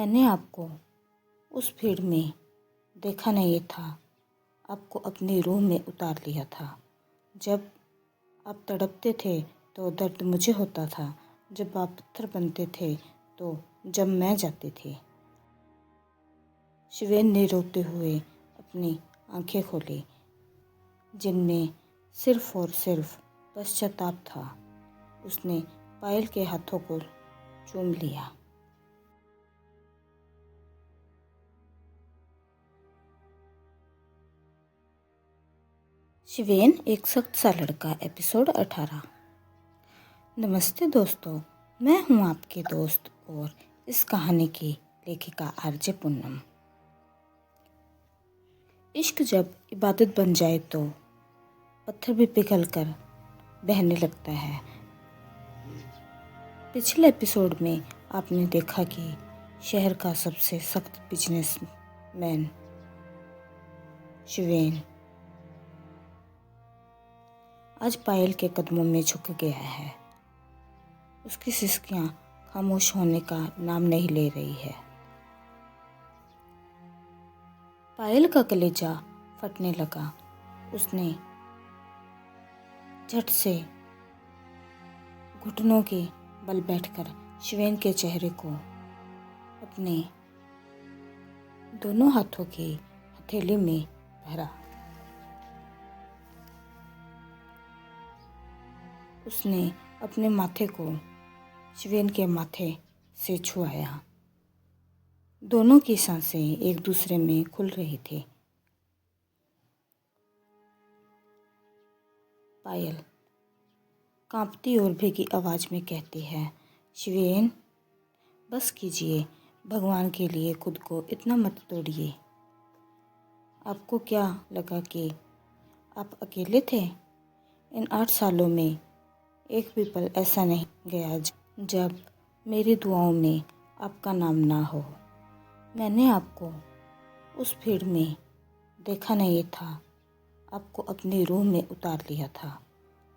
मैंने आपको उस भीड़ में देखा नहीं था, आपको अपनी रूह में उतार लिया था। जब आप तड़पते थे तो दर्द मुझे होता था, जब आप पत्थर बनते थे तो जब मैं जाती थी। शिवेन ने रोते हुए अपनी आंखें खोली, जिनमें सिर्फ और सिर्फ पश्चाताप था। उसने पायल के हाथों को चूम लिया। शिवेन एक सख्त सा लड़का, एपिसोड 18। नमस्ते दोस्तों, मैं हूं आपके दोस्त और इस कहानी की लेखिका आरजे पूनम। इश्क जब इबादत बन जाए तो पत्थर भी पिघल कर बहने लगता है। पिछले एपिसोड में आपने देखा कि शहर का सबसे सख्त बिजनेसमैन शिवेन आज पायल के कदमों में झुक गया है। उसकी सिसकियां खामोश होने का नाम नहीं ले रही है। पायल का कलेजा फटने लगा। उसने झट से घुटनों के बल बैठकर शिवेन के चेहरे को अपने दोनों हाथों की हथेली में भरा। उसने अपने माथे को शिवेन के माथे से छुआया। दोनों की सांसें एक दूसरे में खुल रही थी। पायल कांपती और भीगी आवाज में कहती है, शिवेन बस कीजिए, भगवान के लिए खुद को इतना मत तोड़िए। आपको क्या लगा कि आप अकेले थे? इन 8 सालों में एक भी पल ऐसा नहीं गया जब मेरी दुआओं में आपका नाम ना हो। मैंने आपको उस भीड़ में देखा नहीं था, आपको अपनी रूह में उतार लिया था।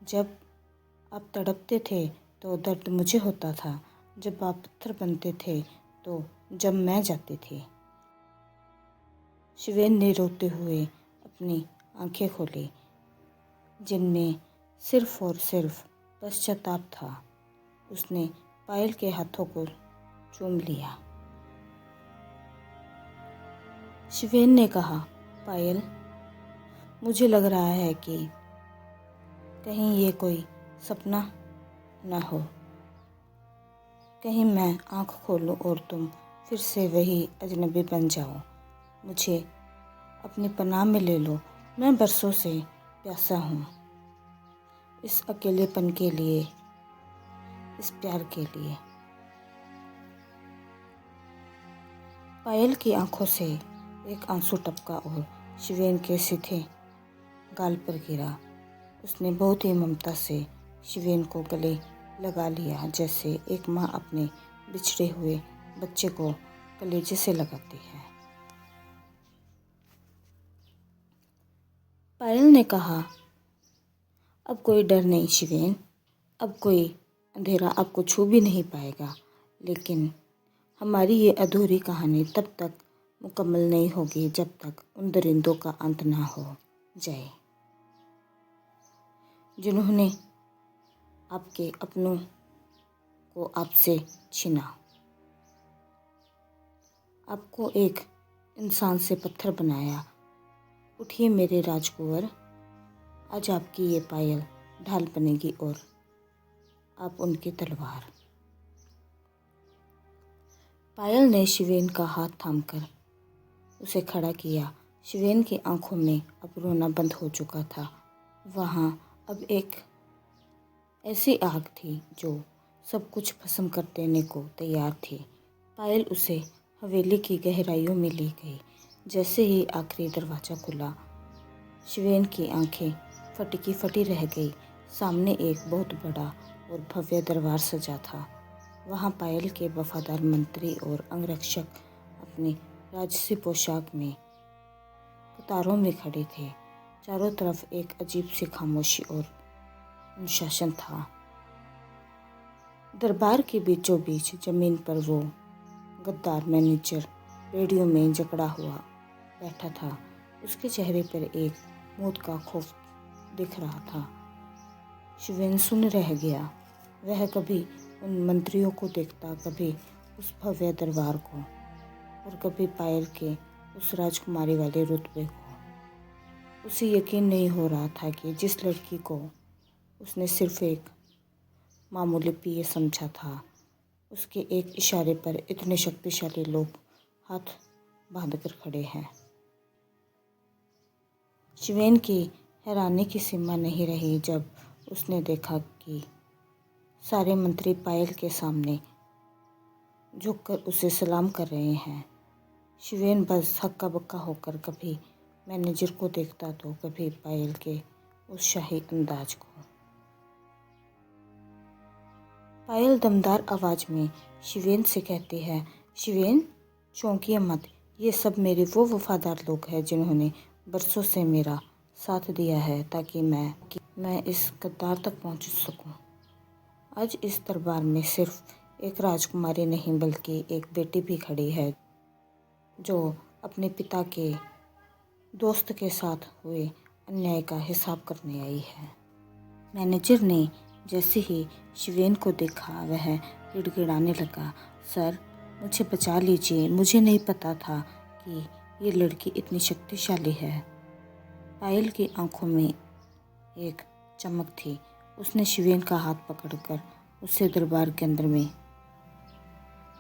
जब आप तड़पते थे तो दर्द मुझे होता था, जब आप पत्थर बनते थे तो जब मैं जाती थी। शिवेन ने रोते हुए अपनी आंखें खोली, जिनमें सिर्फ और सिर्फ पश्चाताप था। उसने पायल के हाथों को चूम लिया। शिवेन ने कहा, पायल मुझे लग रहा है कि कहीं ये कोई सपना न हो। कहीं मैं आँख खोलूं और तुम फिर से वही अजनबी बन जाओ। मुझे अपनी पनाह में ले लो। मैं बरसों से प्यासा हूँ, इस अकेलेपन के लिए, इस प्यार के लिए। पायल की आंखों से एक आंसू टपका और शिवेन के सीधे गाल पर गिरा। उसने बहुत ही ममता से शिवेन को गले लगा लिया, जैसे एक माँ अपने बिछड़े हुए बच्चे को कलेजे से लगाती है। पायल ने कहा, अब कोई डर नहीं शिवेन, अब कोई अंधेरा आपको छू भी नहीं पाएगा। लेकिन हमारी ये अधूरी कहानी तब तक मुकम्मल नहीं होगी जब तक उन दरिंदों का अंत ना हो जाए, जिन्होंने आपके अपनों को आपसे छीना। आपको एक इंसान से पत्थर बनाया। उठिए मेरे राजकुंवर, आज आपकी ये पायल ढाल बनेगी और आप उनकी तलवार। पायल ने शिवेन का हाथ थामकर उसे खड़ा किया। शिवेन की आंखों में अब रोना बंद हो चुका था। वहाँ अब एक ऐसी आग थी जो सब कुछ भस्म कर देने को तैयार थी। पायल उसे हवेली की गहराइयों में ले गई। जैसे ही आखिरी दरवाज़ा खुला, शिवेन की आंखें फटी की फटी रह गई। सामने एक बहुत बड़ा और भव्य दरबार सजा था। वहाँ पायल के वफादार मंत्री और अंगरक्षक अपनी राजसी पोशाक में कतारों में खड़े थे। चारों तरफ एक अजीब सी खामोशी और अनुशासन था। दरबार के बीचों बीच जमीन पर वो गद्दार मैनेजर रेडियो में जकड़ा हुआ बैठा था। उसके चेहरे पर एक मौत का खौफ दिख रहा था। शिवेन सुन रह गया। वह कभी उन मंत्रियों को देखता, कभी उस भव्य दरबार को, और कभी पायल के उस राजकुमारी वाले रुतबे को। उसे यकीन नहीं हो रहा था कि जिस लड़की को उसने सिर्फ एक मामूली पीए समझा था, उसके एक इशारे पर इतने शक्तिशाली लोग हाथ बांधकर खड़े हैं। शिवेन की हैरानी की सीमा नहीं रही जब उसने देखा कि सारे मंत्री पायल के सामने झुककर उसे सलाम कर रहे हैं। शिवेन बस हक्का बक्का होकर कभी मैनेजर को देखता तो कभी पायल के उस शाही अंदाज को। पायल दमदार आवाज़ में शिवेन से कहती है, शिवेन चौंकिए मत, ये सब मेरे वो वफादार लोग हैं जिन्होंने बरसों से मेरा साथ दिया है ताकि मैं इस कतार तक पहुंच सकूं। आज इस दरबार में सिर्फ एक राजकुमारी नहीं बल्कि एक बेटी भी खड़ी है जो अपने पिता के दोस्त के साथ हुए अन्याय का हिसाब करने आई है। मैनेजर ने जैसे ही शिवेन को देखा वह गिड़गिड़ाने लगा, सर मुझे बचा लीजिए, मुझे नहीं पता था कि ये लड़की इतनी शक्तिशाली है। पायल की आंखों में एक चमक थी। उसने शिवेन का हाथ पकड़कर उसे दरबार के अंदर में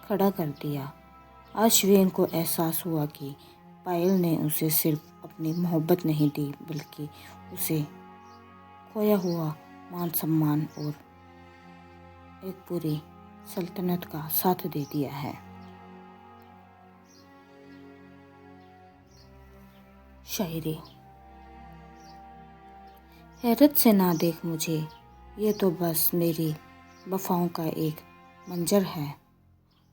खड़ा कर दिया। आज शिवेन को एहसास हुआ कि पायल ने उसे सिर्फ अपनी मोहब्बत नहीं दी बल्कि उसे खोया हुआ मान सम्मान और एक पूरी सल्तनत का साथ दे दिया है। शायरी। हैरत से ना देख मुझे, ये तो बस मेरी वफाओं का एक मंजर है।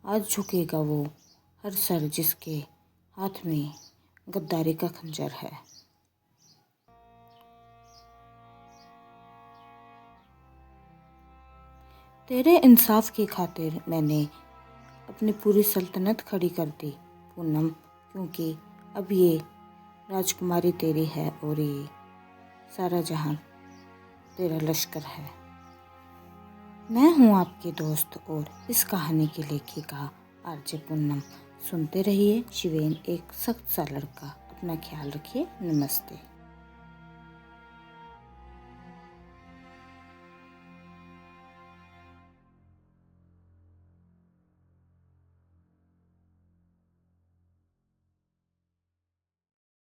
आज झुकेगा वो हर सर जिसके हाथ में गद्दारी का खंजर है। तेरे इंसाफ की खातिर मैंने अपनी पूरी सल्तनत खड़ी कर दी पूनम, क्योंकि अब ये राजकुमारी तेरी है और ये सारा जहां तेरा लश्कर है। मैं हूं आपकी दोस्त और इस कहानी की लेखिका आरजे पूनम। सुनते रहिए शिवेन एक सख्त सा लड़का। अपना ख्याल रखिए। नमस्ते।